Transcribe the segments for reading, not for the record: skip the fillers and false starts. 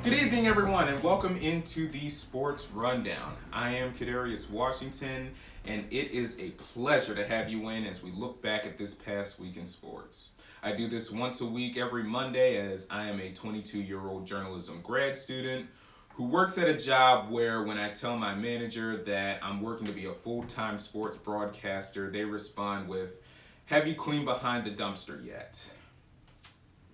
Good evening, everyone, and welcome into the Sports Rundown. I am Kadarius Washington, and it is a pleasure to have you in as we look back at this past week in sports. I do this once a week every Monday as I am a 22-year-old journalism grad student who works at a job where when I tell my manager that I'm working to be a full-time sports broadcaster, they respond with, "Have you cleaned behind the dumpster yet?"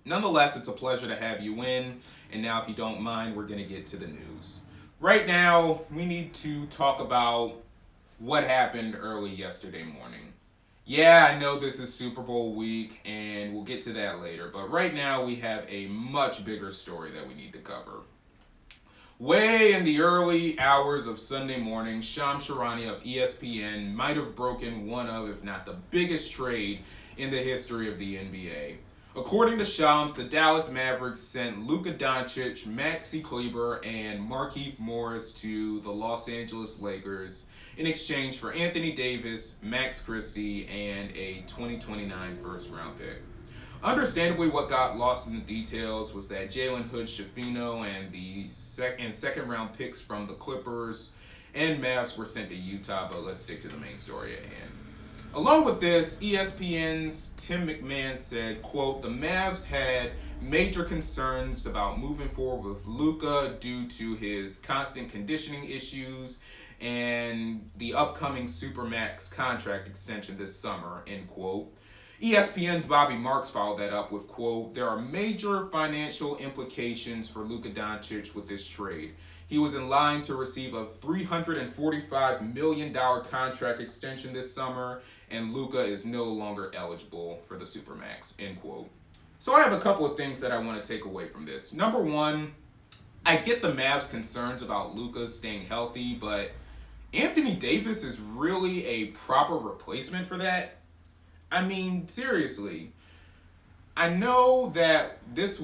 Nonetheless, it's a pleasure to have you in, and now if you don't mind, we're going to get to the news. Right now, we need to talk about what happened early yesterday morning. Yeah, I know this is Super Bowl week, and we'll get to that later, but right now we have a much bigger story that we need to cover. Way in the early hours of Sunday morning, Shams Charania of ESPN might have broken one of, if not the biggest trade in the history of the NBA. According to Shams, the Dallas Mavericks sent Luka Doncic, Maxi Kleber, and Markieff Morris to the Los Angeles Lakers in exchange for Anthony Davis, Max Christie, and a 2029 first-round pick. Understandably, what got lost in the details was that Jalen Hood-Schifino and the second-round picks from the Clippers and Mavs were sent to Utah, but let's stick to the main story at hand. Along with this, ESPN's Tim McMahon said, quote, "The Mavs had major concerns about moving forward with Luka due to his constant conditioning issues and the upcoming Supermax contract extension this summer," end quote. ESPN's Bobby Marks followed that up with, quote, "There are major financial implications for Luka Doncic with this trade. He was in line to receive a $345 million contract extension this summer, and Luka is no longer eligible for the Supermax," end quote. So I have a couple of things that I want to take away from this. Number one, I get the Mavs' concerns about Luka staying healthy, but Anthony Davis is really a proper replacement for that. I mean, seriously. I know that this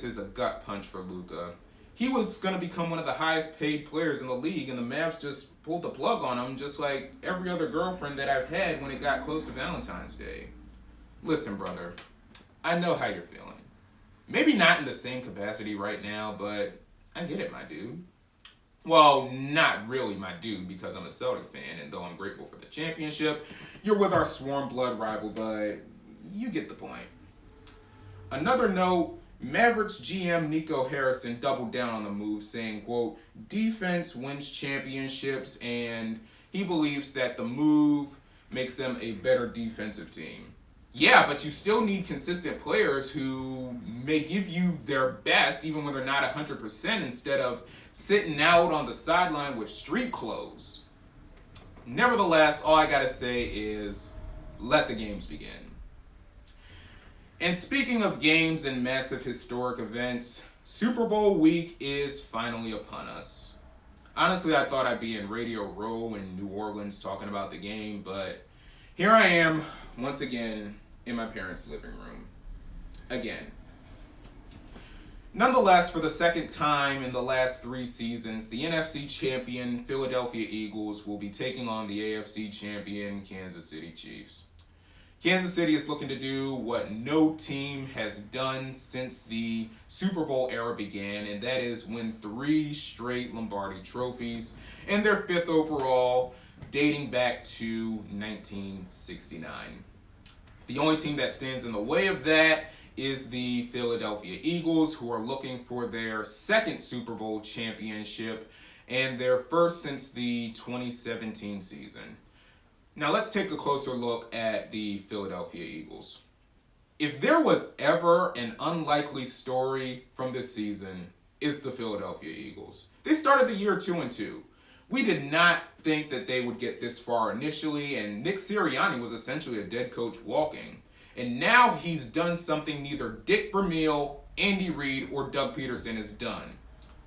is a gut punch for Luka. He was going to become one of the highest paid players in the league, and the Mavs just pulled the plug on him just like every other girlfriend that I've had when it got close to Valentine's Day. Listen, brother, I know how you're feeling. Maybe not in the same capacity right now, but I get it, my dude. Well, not really my dude, because I'm a Celtic fan, and though I'm grateful for the championship, you're with our sworn blood rival, but you get the point. Another note, Mavericks GM Nico Harrison doubled down on the move, saying, quote, "Defense wins championships," and he believes that the move makes them a better defensive team. Yeah, but you still need consistent players who may give you their best even when they're not 100% instead of sitting out on the sideline with street clothes. Nevertheless, all I gotta say is let the games begin. And speaking of games and massive historic events, Super Bowl week is finally upon us. Honestly, I thought I'd be in Radio Row in New Orleans talking about the game, but here I am, once again, in my parents' living room. Again. Nonetheless, for the second time in the last 3 seasons, the NFC champion Philadelphia Eagles will be taking on the AFC champion Kansas City Chiefs. Kansas City is looking to do what no team has done since the Super Bowl era began, and that is win 3 straight Lombardi trophies, and their 5th overall, dating back to 1969. The only team that stands in the way of that is the Philadelphia Eagles, who are looking for their 2nd Super Bowl championship and their 1st since the 2017 season. Now let's take a closer look at the Philadelphia Eagles. If there was ever an unlikely story from this season, it's the Philadelphia Eagles. They started the year 2-2. We did not think that they would get this far initially, and Nick Sirianni was essentially a dead coach walking. And now he's done something neither Dick Vermeil, Andy Reid, or Doug Peterson has done.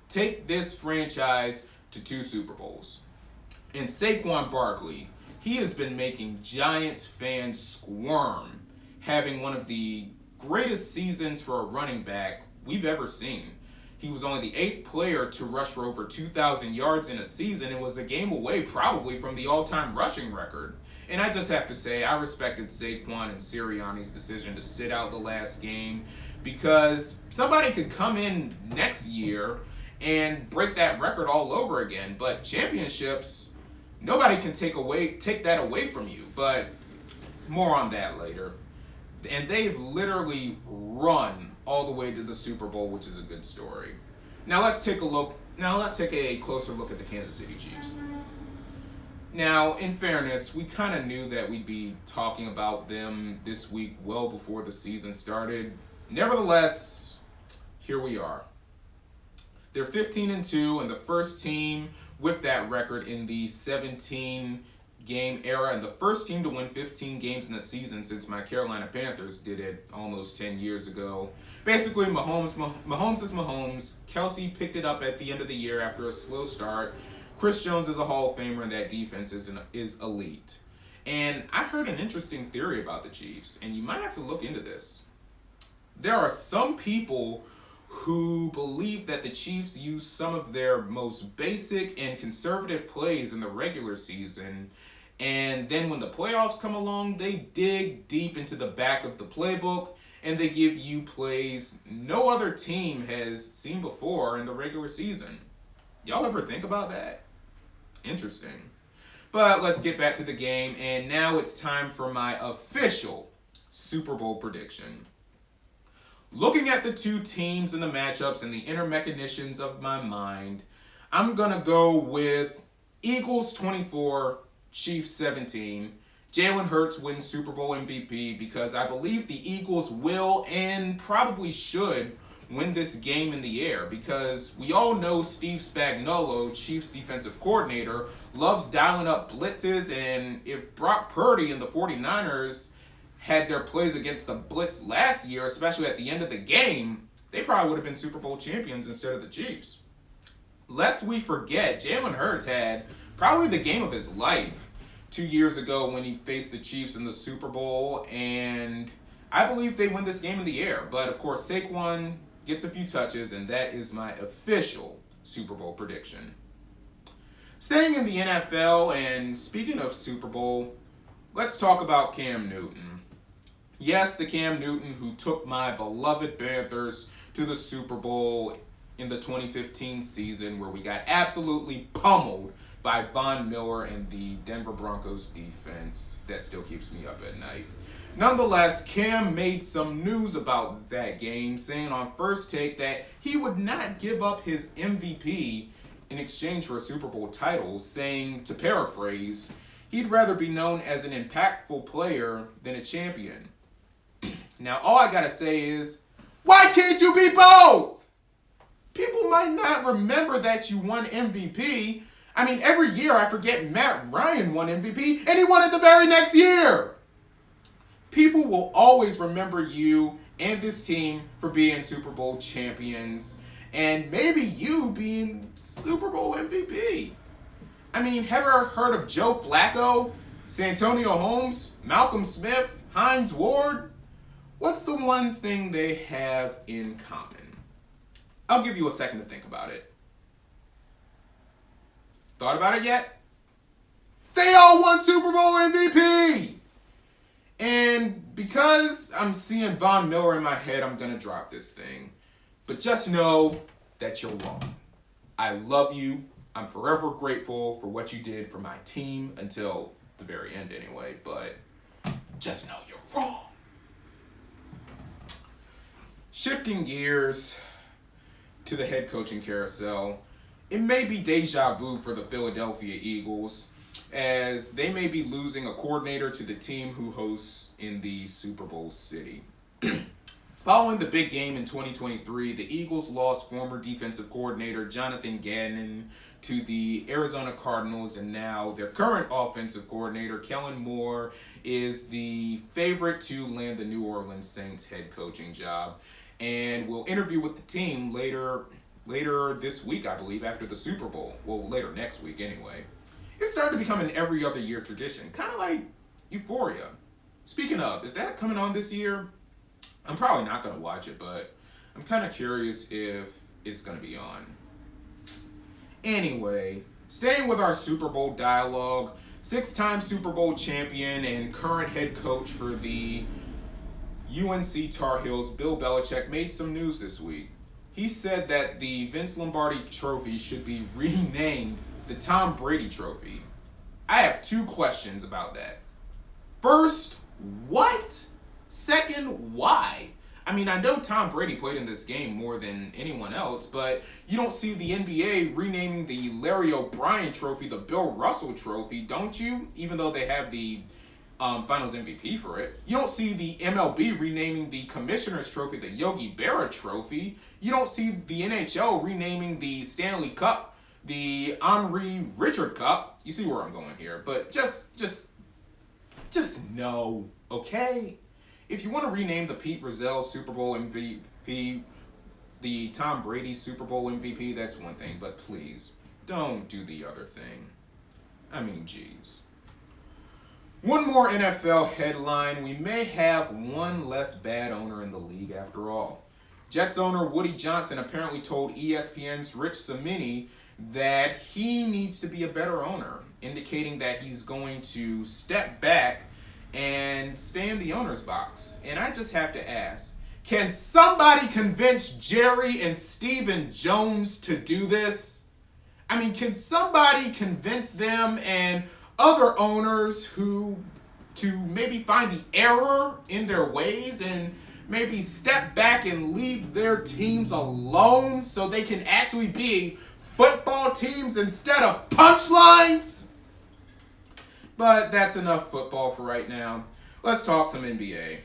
Take this franchise to 2 Super Bowls. And Saquon Barkley, he has been making Giants fans squirm, having one of the greatest seasons for a running back we've ever seen. He was only the 8th player to rush for over 2,000 yards in a season and was a game away probably from the all-time rushing record. And I just have to say, I respected Saquon and Sirianni's decision to sit out the last game because somebody could come in next year and break that record all over again. But championships, nobody can take that away from you. But more on that later. And they've literally run all the way to the Super Bowl, which is a good story. Now let's take a closer look at the Kansas City Chiefs. Now, in fairness, we kind of knew that we'd be talking about them this week well before the season started. Nevertheless, here we are. They're 15-2 and the first team with that record in the 17-game era and the first team to win 15 games in a season since my Carolina Panthers did it almost 10 years ago. Basically, Mahomes is Mahomes. Kelsey picked it up at the end of the year after a slow start. Chris Jones is a Hall of Famer, and that defense is elite. And I heard an interesting theory about the Chiefs, and you might have to look into this. There are some people who believe that the Chiefs use some of their most basic and conservative plays in the regular season, and then when the playoffs come along, they dig deep into the back of the playbook, and they give you plays no other team has seen before in the regular season. Y'all ever think about that? Interesting. But let's get back to the game, and now it's time for my official Super Bowl prediction. Looking at the two teams and the matchups and the inner machinations of my mind, I'm going to go with Eagles 24, Chiefs 17. Jalen Hurts wins Super Bowl MVP because I believe the Eagles will and probably should win this game in the air because we all know Steve Spagnuolo, Chiefs defensive coordinator, loves dialing up blitzes, and if Brock Purdy and the 49ers had their plays against the blitz last year, especially at the end of the game, they probably would have been Super Bowl champions instead of the Chiefs. Lest we forget, Jalen Hurts had probably the game of his life 2 years ago when he faced the Chiefs in the Super Bowl, and I believe they win this game in the air. But of course, Saquon gets a few touches, and that is my official Super Bowl prediction. Staying in the NFL, and speaking of Super Bowl, let's talk about Cam Newton. Yes, the Cam Newton who took my beloved Panthers to the Super Bowl in the 2015 season where we got absolutely pummeled by Von Miller and the Denver Broncos defense that still keeps me up at night. Nonetheless, Cam made some news about that game, saying on First Take that he would not give up his MVP in exchange for a Super Bowl title, saying, to paraphrase, he'd rather be known as an impactful player than a champion. Now, all I gotta say is, why can't you be both? People might not remember that you won MVP. I mean, every year I forget Matt Ryan won MVP, and he won it the very next year. People will always remember you and this team for being Super Bowl champions, and maybe you being Super Bowl MVP. I mean, have you ever heard of Joe Flacco, Santonio Holmes, Malcolm Smith, Hines Ward? What's the one thing they have in common? I'll give you a second to think about it. Thought about it yet? They all won Super Bowl MVP! And because I'm seeing Von Miller in my head, I'm going to drop this thing. But just know that you're wrong. I love you. I'm forever grateful for what you did for my team until the very end anyway. But just know you're wrong. Shifting gears to the head coaching carousel, it may be deja vu for the Philadelphia Eagles, as they may be losing a coordinator to the team who hosts in the Super Bowl city. Following the big game in 2023, the Eagles lost former defensive coordinator Jonathan Gannon to the Arizona Cardinals, and now their current offensive coordinator, Kellen Moore, is the favorite to land the New Orleans Saints head coaching job, and will interview with the team later this week, I believe, after the Super Bowl. Well, later next week anyway. It's starting to become an every other year tradition, kind of like Euphoria. Speaking of, is that coming on this year? I'm probably not going to watch it, but I'm kind of curious if it's going to be on. Anyway, staying with our Super Bowl dialogue, Six-time Super Bowl champion and current head coach for the UNC Tar Heels, Bill Belichick, made some news this week. He said that the Vince Lombardi Trophy should be renamed the Tom Brady Trophy. I have two questions about that. First, what? Second, why? I mean, I know Tom Brady played in this game more than anyone else, but you don't see the NBA renaming the Larry O'Brien Trophy the Bill Russell Trophy, don't you? Even though they have the Finals MVP for it. You don't see the MLB renaming the Commissioner's Trophy the Yogi Berra Trophy. You don't see the NHL renaming the Stanley Cup the Henri Richard Cup. You see where I'm going here, but just no, okay? If you want to rename the Pete Rozelle Super Bowl MVP, the Tom Brady Super Bowl MVP, that's one thing, but please, don't do the other thing. I mean, geez. One more NFL headline. We may have one less bad owner in the league after all. Jets owner Woody Johnson apparently told ESPN's Rich Cimini that he needs to be a better owner, indicating that he's going to step back and stay in the owner's box. And I just have to ask, can somebody convince Jerry and Stephen Jones to do this? I mean, can somebody convince them and other owners to maybe find the error in their ways and maybe step back and leave their teams alone so they can actually be football teams instead of punchlines? But that's enough football for right now. Let's talk some NBA.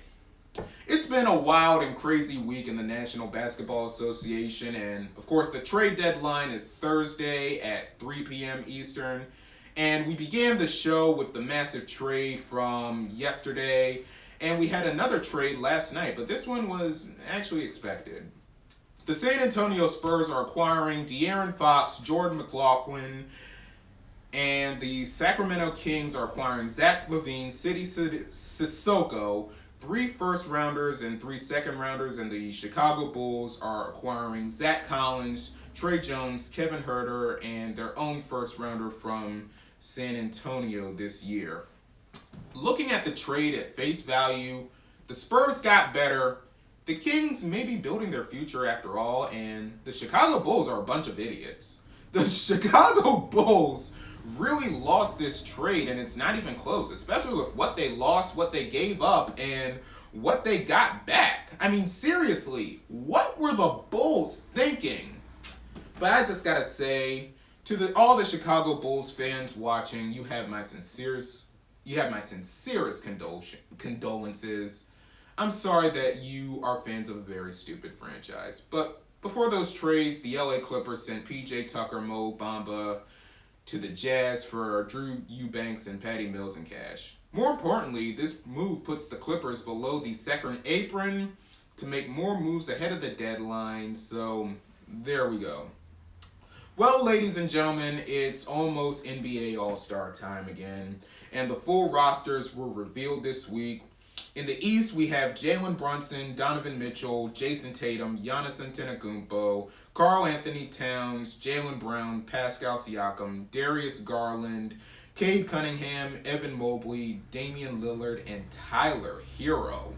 It's been a wild and crazy week in the National Basketball Association, and of course the trade deadline is Thursday at 3 p.m. Eastern. And we began the show with the massive trade from yesterday, and we had another trade last night, but this one was actually expected. The San Antonio Spurs are acquiring De'Aaron Fox, Jordan McLaughlin, and the Sacramento Kings are acquiring Zach LaVine, Sidi Sissoko, 3 first-rounders and 3 second-rounders, and the Chicago Bulls are acquiring Zach Collins, Trey Jones, Kevin Huerter, and their own first-rounder from San Antonio this year. Looking at the trade at face value, the Spurs got better. The Kings may be building their future after all, and the Chicago Bulls are a bunch of idiots. The Chicago Bulls really lost this trade, and it's not even close, especially with what they lost, what they gave up, and what they got back. I mean, seriously, what were the Bulls thinking? But I just gotta say, to all the Chicago Bulls fans watching, you have my sincerest condolences. I'm sorry that you are fans of a very stupid franchise. But before those trades, the LA Clippers sent PJ Tucker, Mo Bamba to the Jazz for Drew Eubanks and Patty Mills in cash. More importantly, this move puts the Clippers below the second apron to make more moves ahead of the deadline. So there we go. Well, ladies and gentlemen, it's almost NBA All-Star time again, and the full rosters were revealed this week. In the East, we have Jalen Brunson, Donovan Mitchell, Jason Tatum, Giannis Antetokounmpo, Karl Anthony Towns, Jaylen Brown, Pascal Siakam, Darius Garland, Cade Cunningham, Evan Mobley, Damian Lillard, and Tyler Hero.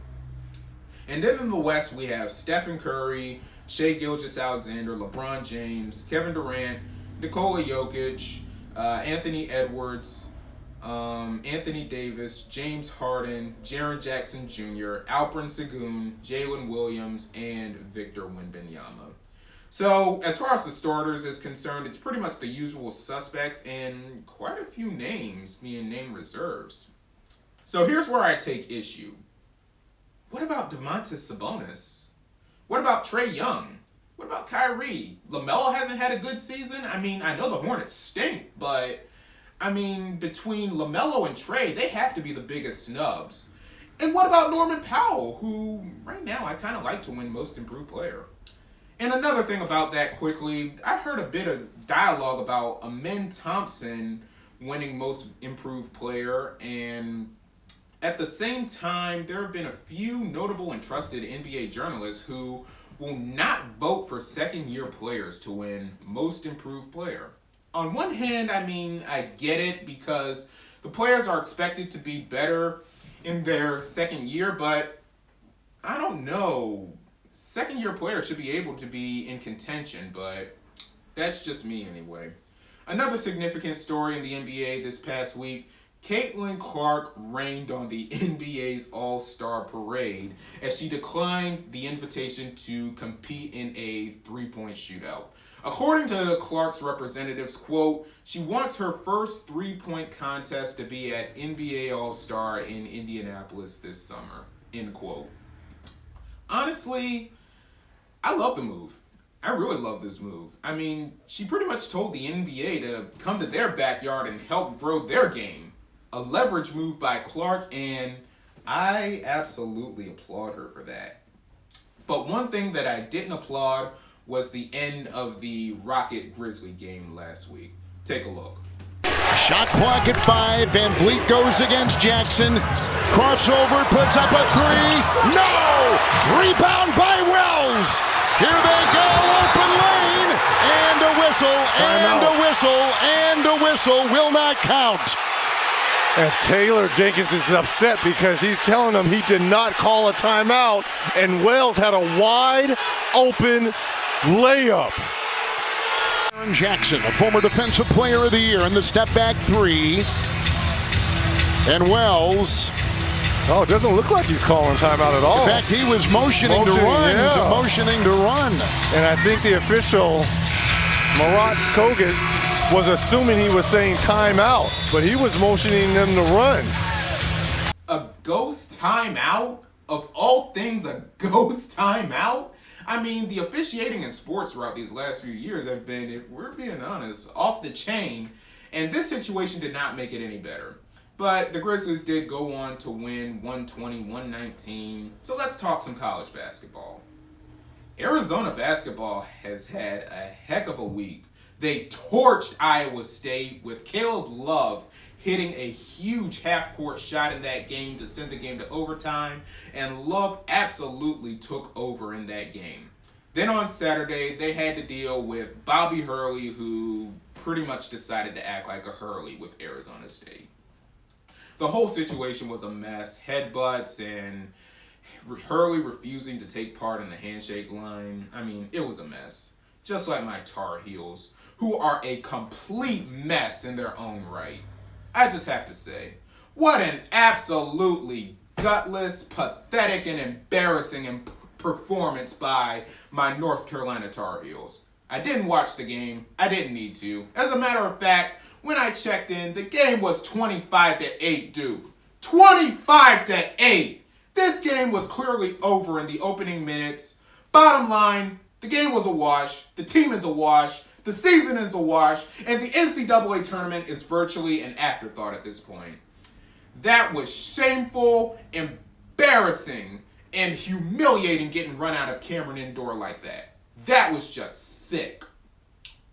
And then in the West, we have Stephen Curry, Shai Gilgeous-Alexander, LeBron James, Kevin Durant, Nikola Jokic, Anthony Edwards, Anthony Davis, James Harden, Jaren Jackson Jr., Alperen Sengun, Jalen Williams, and Victor Wembanyama. So, as far as the starters is concerned, it's pretty much the usual suspects and quite a few names being named reserves. So here's where I take issue. What about Domantas Sabonis? What about Trae Young? What about Kyrie? LaMelo hasn't had a good season? I mean, I know the Hornets stink, but I mean, between LaMelo and Trae, they have to be the biggest snubs. And what about Norman Powell, who right now I kind of like to win Most Improved Player? And another thing about that quickly, I heard a bit of dialogue about Amen Thompson winning Most Improved Player, and at the same time, there have been a few notable and trusted NBA journalists who will not vote for second-year players to win Most Improved Player. On one hand, I mean, I get it because the The players are expected to be better in their second year, but I don't know. Second-year players should be able to be in contention, but that's just me anyway. Another significant story in the NBA this past week, Caitlin Clark rained on the NBA's All-Star Parade as she declined the invitation to compete in a three-point shootout. According to Clark's representatives, quote, she wants her first three-point contest to be at NBA All-Star in Indianapolis this summer, end quote. Honestly, I love the move. I really love this move. I mean, she pretty much told the NBA to come to their backyard and help grow their game. A leverage move by Clark, and I absolutely applaud her for that. But one thing that I didn't applaud was the end of the Rocket-Grizzly game last week. Take a look. Shot clock at 5. Van Vliet goes against Jackson. Crossover, puts up a three. No! Rebound by Wells. Here they go, open lane. And a whistle, and a whistle, and a whistle will not count. And Taylor Jenkins is upset because he's telling him he did not call a timeout, and Wells had a wide open layup. Aaron Jackson, a former Defensive Player of the Year in the step-back three. And Wells. Oh, it doesn't look like he's calling timeout at all. In fact, he was motioning to run. Yeah. Motioning to run. And I think the official, Marat Kogan, was assuming he was saying timeout, but he was motioning them to run. A ghost timeout? Of all things, a ghost timeout? I mean, the officiating in sports throughout these last few years have been, if we're being honest, off the chain, and this situation did not make it any better. But the Grizzlies did go on to win 120-119, so let's talk some college basketball. Arizona basketball has had a heck of a week. They torched Iowa State with Caleb Love hitting a huge half-court shot in that game to send the game to overtime, and Love absolutely took over in that game. Then on Saturday, they had to deal with Bobby Hurley, who pretty much decided to act like a Hurley with Arizona State. The whole situation was a mess. Headbutts and Hurley refusing to take part in the handshake line. I mean, it was a mess. Just like my Tar Heels, who are a complete mess in their own right. I just have to say, what an absolutely gutless, pathetic, and embarrassing performance by my North Carolina Tar Heels. I didn't watch the game. I didn't need to. As a matter of fact, when I checked in, the game was 25-8, Duke. 25-8! This game was clearly over in the opening minutes. Bottom line, the game was a wash. The team is a wash. The season is a wash, and the NCAA tournament is virtually an afterthought at this point. That was shameful, embarrassing, and humiliating getting run out of Cameron Indoor like that. That was just sick.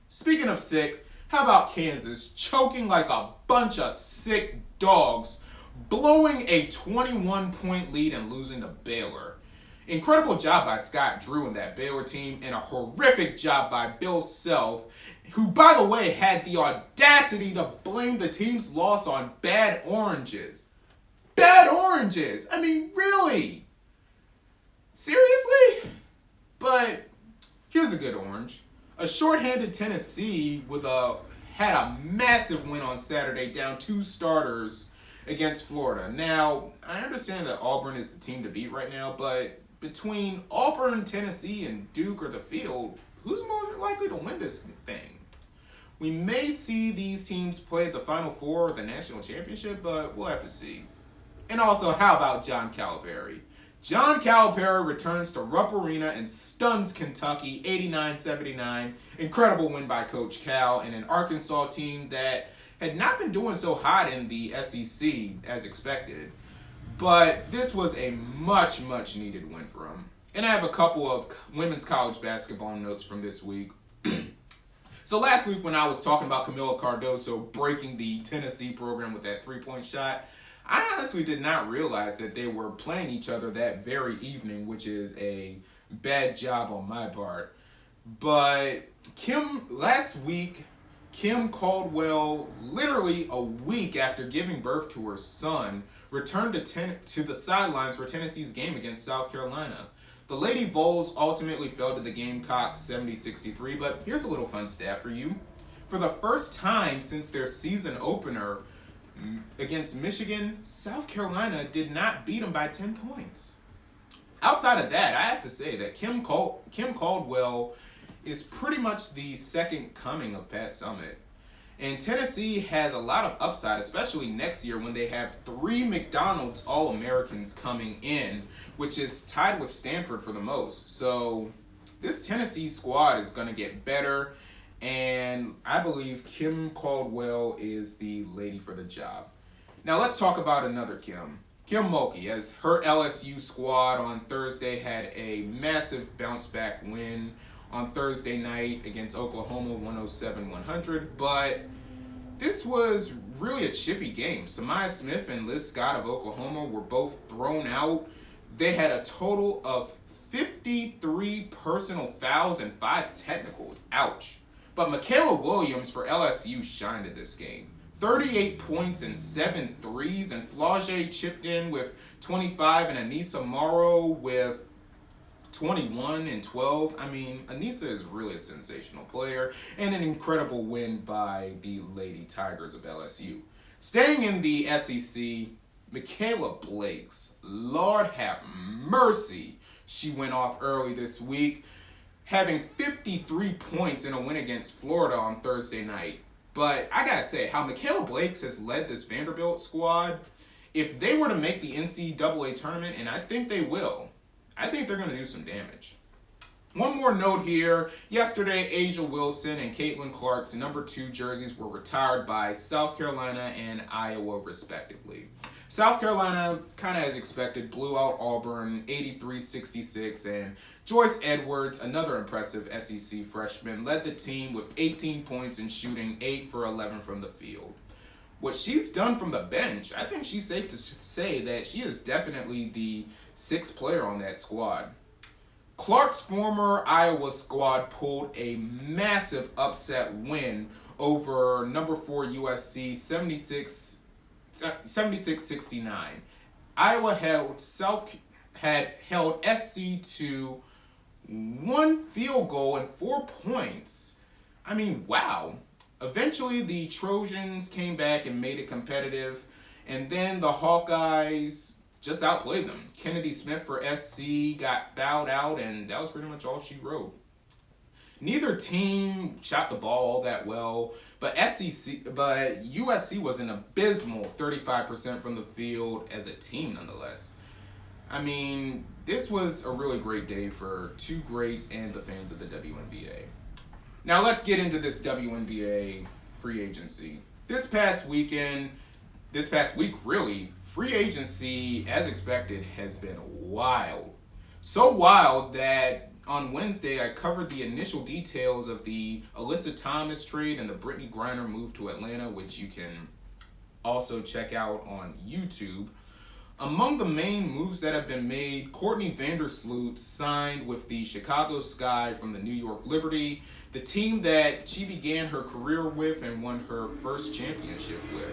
Speaking of sick, how about Kansas choking like a bunch of sick dogs, blowing a 21-point lead and losing to Baylor? Incredible job by Scott Drew and that Baylor team, and a horrific job by Bill Self, who, by the way, had the audacity to blame the team's loss on bad oranges. Bad oranges! I mean, really? Seriously? But here's a good orange. A shorthanded Tennessee had a massive win on Saturday, down 2 starters against Florida. Now, I understand that Auburn is the team to beat right now, but between Auburn, Tennessee, and Duke or the field, who's more likely to win this thing? We may see these teams play at the Final Four or the National Championship, but we'll have to see. And also, how about John Calipari? John Calipari returns to Rupp Arena and stuns Kentucky 89-79. Incredible win by Coach Cal and an Arkansas team that had not been doing so hot in the SEC as expected. But this was a much, much needed win for them. And I have a couple of women's college basketball notes from this week. So last week when I was talking about Camila Cardoso breaking the Tennessee program with that three-point shot, I honestly did not realize that they were playing each other that very evening, which is a bad job on my part. But last week, Kim Caldwell, literally a week after giving birth to her son, returned to the sidelines for Tennessee's game against South Carolina. The Lady Vols ultimately fell to the Gamecocks 70-63, but here's a little fun stat for you. For the first time since their season opener against Michigan, South Carolina did not beat them by 10 points. Outside of that, I have to say that Kim Caldwell is pretty much the second coming of Pat Summitt. And Tennessee has a lot of upside, especially next year when they have 3 McDonald's All-Americans coming in, which is tied with Stanford for the most. So this Tennessee squad is going to get better, and I believe Kim Caldwell is the lady for the job. Now let's talk about another Kim. Kim Mulkey, as her LSU squad on Thursday had a massive bounce-back win on Thursday night against Oklahoma, 107-100, but this was really a chippy game. Samaya Smith and Liz Scott of Oklahoma were both thrown out. They had a total of 53 personal fouls and 5 technicals. Ouch. But Michaela Williams for LSU shined in this game. 38 points and 7 threes, and Flau'jae chipped in with 25, and Anissa Morrow with 21 and 12. I mean, Anissa is really a sensational player, and an incredible win by the Lady Tigers of LSU. Staying in the SEC, Michaela Blakes, Lord have mercy, she went off early this week, having 53 points in a win against Florida on Thursday night. But I gotta say, how Michaela Blakes has led this Vanderbilt squad, if they were to make the NCAA tournament, and I think they will, I think they're going to do some damage. One more note here. Yesterday, Asia Wilson and Caitlin Clark's number 2 jerseys were retired by South Carolina and Iowa, respectively. South Carolina, kind of as expected, blew out Auburn 83-66, and Joyce Edwards, another impressive SEC freshman, led the team with 18 points and shooting 8 for 11 from the field. What she's done from the bench, I think she's safe to say that she is definitely the 6th player on that squad. Clark's former Iowa squad pulled a massive upset win over number 4 USC 76-69. Iowa had held SC to 1 field goal and 4 points. I mean, wow. Eventually, the Trojans came back and made it competitive, and then the Hawkeyes just outplayed them. Kennedy Smith for SC got fouled out, and that was pretty much all she wrote. Neither team shot the ball all that well, but USC was an abysmal 35% from the field as a team nonetheless. I mean, this was a really great day for 2 greats and the fans of the WNBA. Now let's get into this WNBA free agency. This past week really, free agency, as expected, has been wild. So wild that on Wednesday I covered the initial details of the Alyssa Thomas trade and the Brittany Griner move to Atlanta, which you can also check out on YouTube. Among the main moves that have been made, Courtney Vandersloot signed with the Chicago Sky from the New York Liberty, the team that she began her career with and won her first championship with.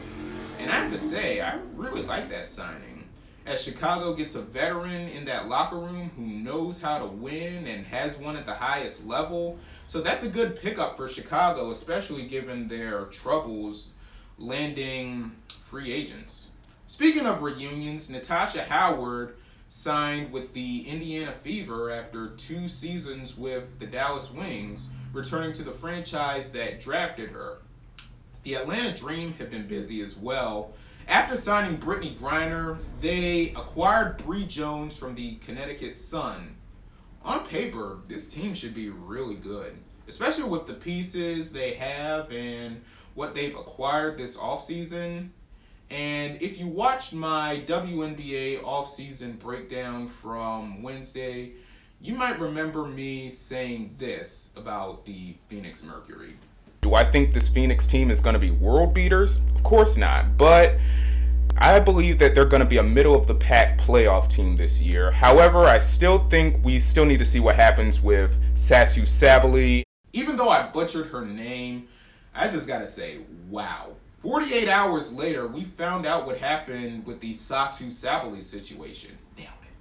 And I have to say, I really like that signing, as Chicago gets a veteran in that locker room who knows how to win and has won at the highest level. So that's a good pickup for Chicago, especially given their troubles landing free agents. Speaking of reunions, Natasha Howard signed with the Indiana Fever after 2 seasons with the Dallas Wings, returning to the franchise that drafted her. The Atlanta Dream have been busy as well. After signing Brittany Griner, they acquired Bree Jones from the Connecticut Sun. On paper, this team should be really good, especially with the pieces they have and what they've acquired this offseason. And if you watched my WNBA offseason breakdown from Wednesday, you might remember me saying this about the Phoenix Mercury. Do I think this Phoenix team is going to be world beaters? Of course not, but I believe that they're going to be a middle-of-the-pack playoff team this year. However, I still think we still need to see what happens with Satu Sabally. Even though I butchered her name, I just gotta say, wow. 48 hours later, we found out what happened with the Satu Sabali situation. Nailed it.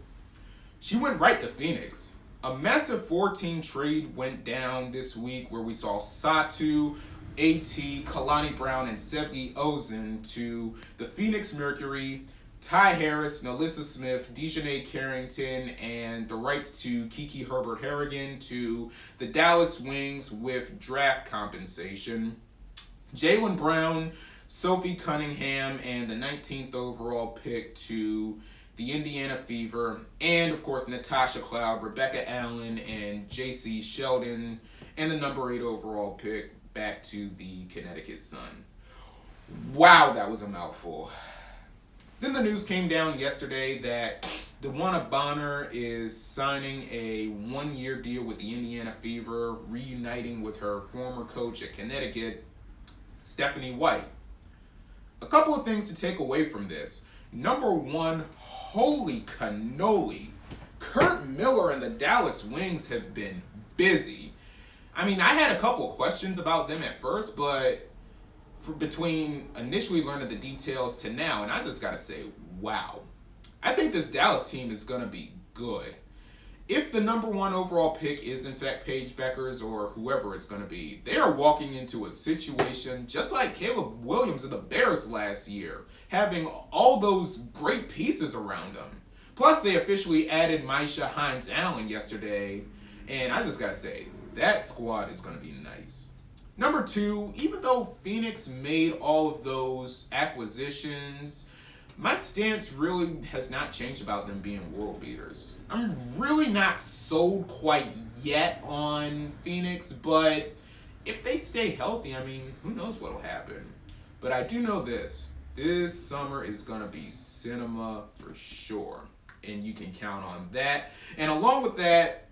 She went right to Phoenix. A massive 4-team trade went down this week where we saw Satu, AT, Kalani Brown, and Sevgi Ozin to the Phoenix Mercury, Ty Harris, Nalissa Smith, Dejanay Carrington, and the rights to Kiki Herbert-Harrigan to the Dallas Wings with draft compensation. Jaylen Brown, Sophie Cunningham, and the 19th overall pick to the Indiana Fever, and of course Natasha Cloud, Rebecca Allen, and J.C. Sheldon, and the number 8 overall pick back to the Connecticut Sun. Wow, that was a mouthful. Then the news came down yesterday that DeWanna Bonner is signing a 1-year deal with the Indiana Fever, reuniting with her former coach at Connecticut, Stephanie White. A couple of things to take away from this. Number one, holy cannoli. Kurt Miller and the Dallas Wings have been busy. I mean, I had a couple of questions about them at first, but between initially learning the details to now, and I just gotta say, wow. I think this Dallas team is gonna be good. If the number 1 overall pick is in fact Paige Beckers or whoever it's gonna be, they are walking into a situation just like Caleb Williams of the Bears last year, having all those great pieces around them. Plus, they officially added Maisha Hines-Allen yesterday, and I just gotta say, that squad is gonna be nice. Number 2, even though Phoenix made all of those acquisitions, my stance really has not changed about them being world beaters. I'm really not sold quite yet on Phoenix, but if they stay healthy, I mean, who knows what'll happen. But I do know this. This summer is going to be cinema for sure, and you can count on that. And along with that,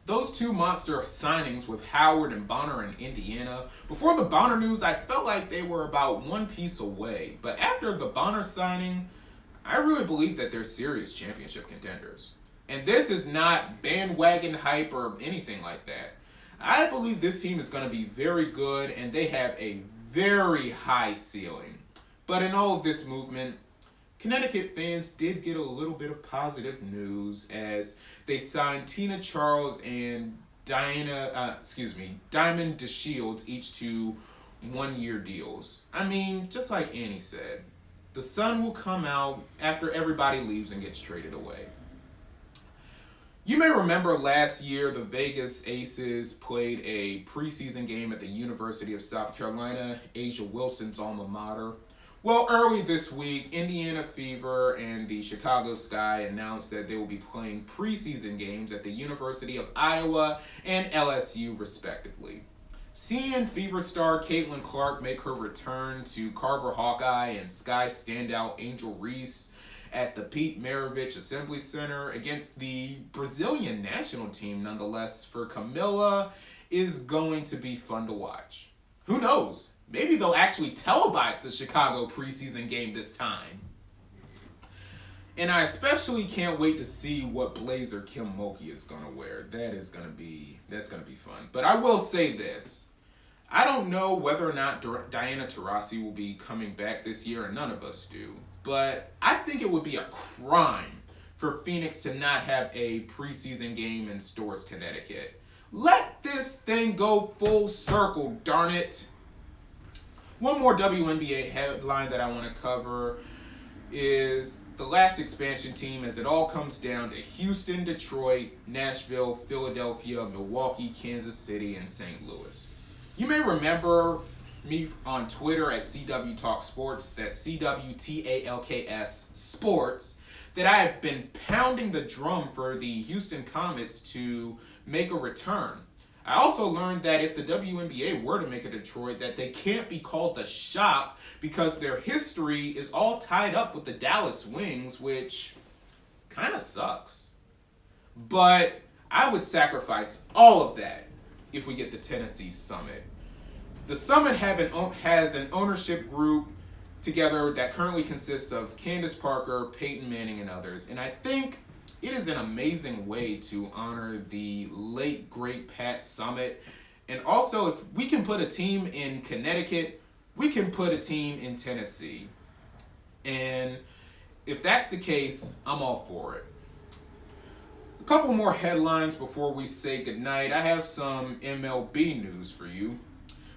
those 2 monster signings with Howard and Bonner in Indiana. Before the Bonner news, I felt like they were about 1 piece away. But after the Bonner signing, I really believe that they're serious championship contenders. And this is not bandwagon hype or anything like that. I believe this team is going to be very good, and they have a very high ceiling. But in all of this movement, Connecticut fans did get a little bit of positive news as they signed Tina Charles and Diamond DeShields each to 1-year deals. I mean, just like Annie said, the sun will come out after everybody leaves and gets traded away. You may remember last year the Vegas Aces played a preseason game at the University of South Carolina, Asia Wilson's alma mater. Well, early this week, Indiana Fever and the Chicago Sky announced that they will be playing preseason games at the University of Iowa and LSU, respectively. Seeing Fever star Caitlin Clark make her return to Carver Hawkeye and Sky standout Angel Reese at the Pete Maravich Assembly Center against the Brazilian national team, nonetheless, for Camilla is going to be fun to watch. Who knows? Maybe they'll actually televise the Chicago preseason game this time. And I especially can't wait to see what blazer Kim Mulkey is going to wear. That's going to be fun. But I will say this. I don't know whether or not Diana Taurasi will be coming back this year, and none of us do. But I think it would be a crime for Phoenix to not have a preseason game in Storrs, Connecticut. Let this thing go full circle, darn it. One more WNBA headline that I want to cover is the last expansion team as it all comes down to Houston, Detroit, Nashville, Philadelphia, Milwaukee, Kansas City, and St. Louis. You may remember me on Twitter at CW Talk Sports, that's CWTALKS Sports, that I have been pounding the drum for the Houston Comets to make a return. I also learned that if the WNBA were to make a Detroit, that they can't be called the Shock because their history is all tied up with the Dallas Wings, which kind of sucks. But I would sacrifice all of that if we get the Tennessee Summit. The Summit has an ownership group together that currently consists of Candace Parker, Peyton Manning, and others. And I think it is an amazing way to honor the late, great Pat Summitt And also, if we can put a team in Connecticut, we can put a team in Tennessee. And if that's the case, I'm all for it. A couple more headlines before we say goodnight. I have some MLB news for you.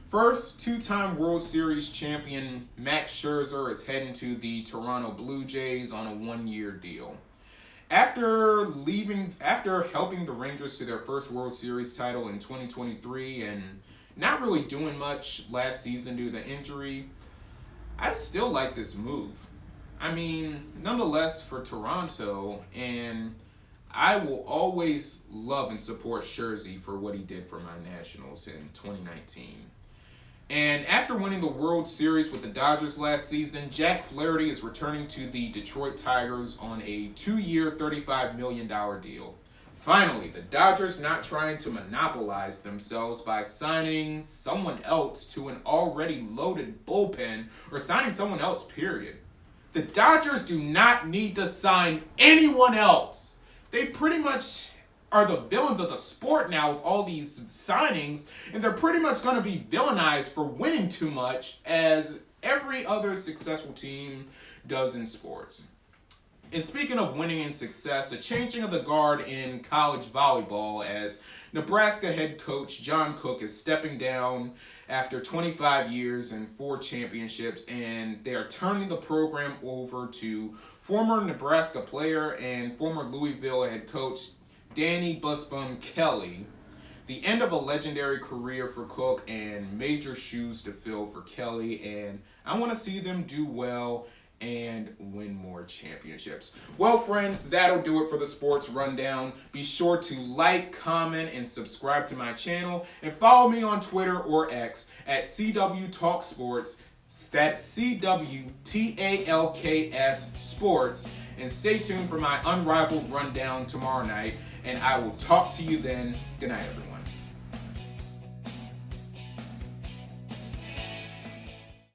First, two-time World Series champion Max Scherzer is heading to the Toronto Blue Jays on a one-year deal. After helping the Rangers to their first World Series title in 2023 and not really doing much last season due to injury, I still like this move. I mean, nonetheless, for Toronto, and I will always love and support Scherzer for what he did for my Nationals in 2019. And after winning the World Series with the Dodgers last season, Jack Flaherty is returning to the Detroit Tigers on a 2-year, $35 million deal. Finally, the Dodgers not trying to monopolize themselves by signing someone else to an already loaded bullpen or signing someone else, period. The Dodgers do not need to sign anyone else. They pretty much are the villains of the sport now with all these signings, and they're pretty much going to be villainized for winning too much, as every other successful team does in sports. And speaking of winning and success, a changing of the guard in college volleyball as Nebraska head coach John Cook is stepping down after 25 years and 4 championships, and they are turning the program over to former Nebraska player and former Louisville head coach Danny Busbum Kelly. The end of a legendary career for Cook and major shoes to fill for Kelly, and I want to see them do well and win more championships. Well, friends, that'll do it for the Sports Rundown. Be sure to like, comment, and subscribe to my channel, and follow me on Twitter or X at CW Talk Sports. That's CWTALKS Sports. And stay tuned for my unrivaled rundown tomorrow night, and I will talk to you then. Good night, everyone.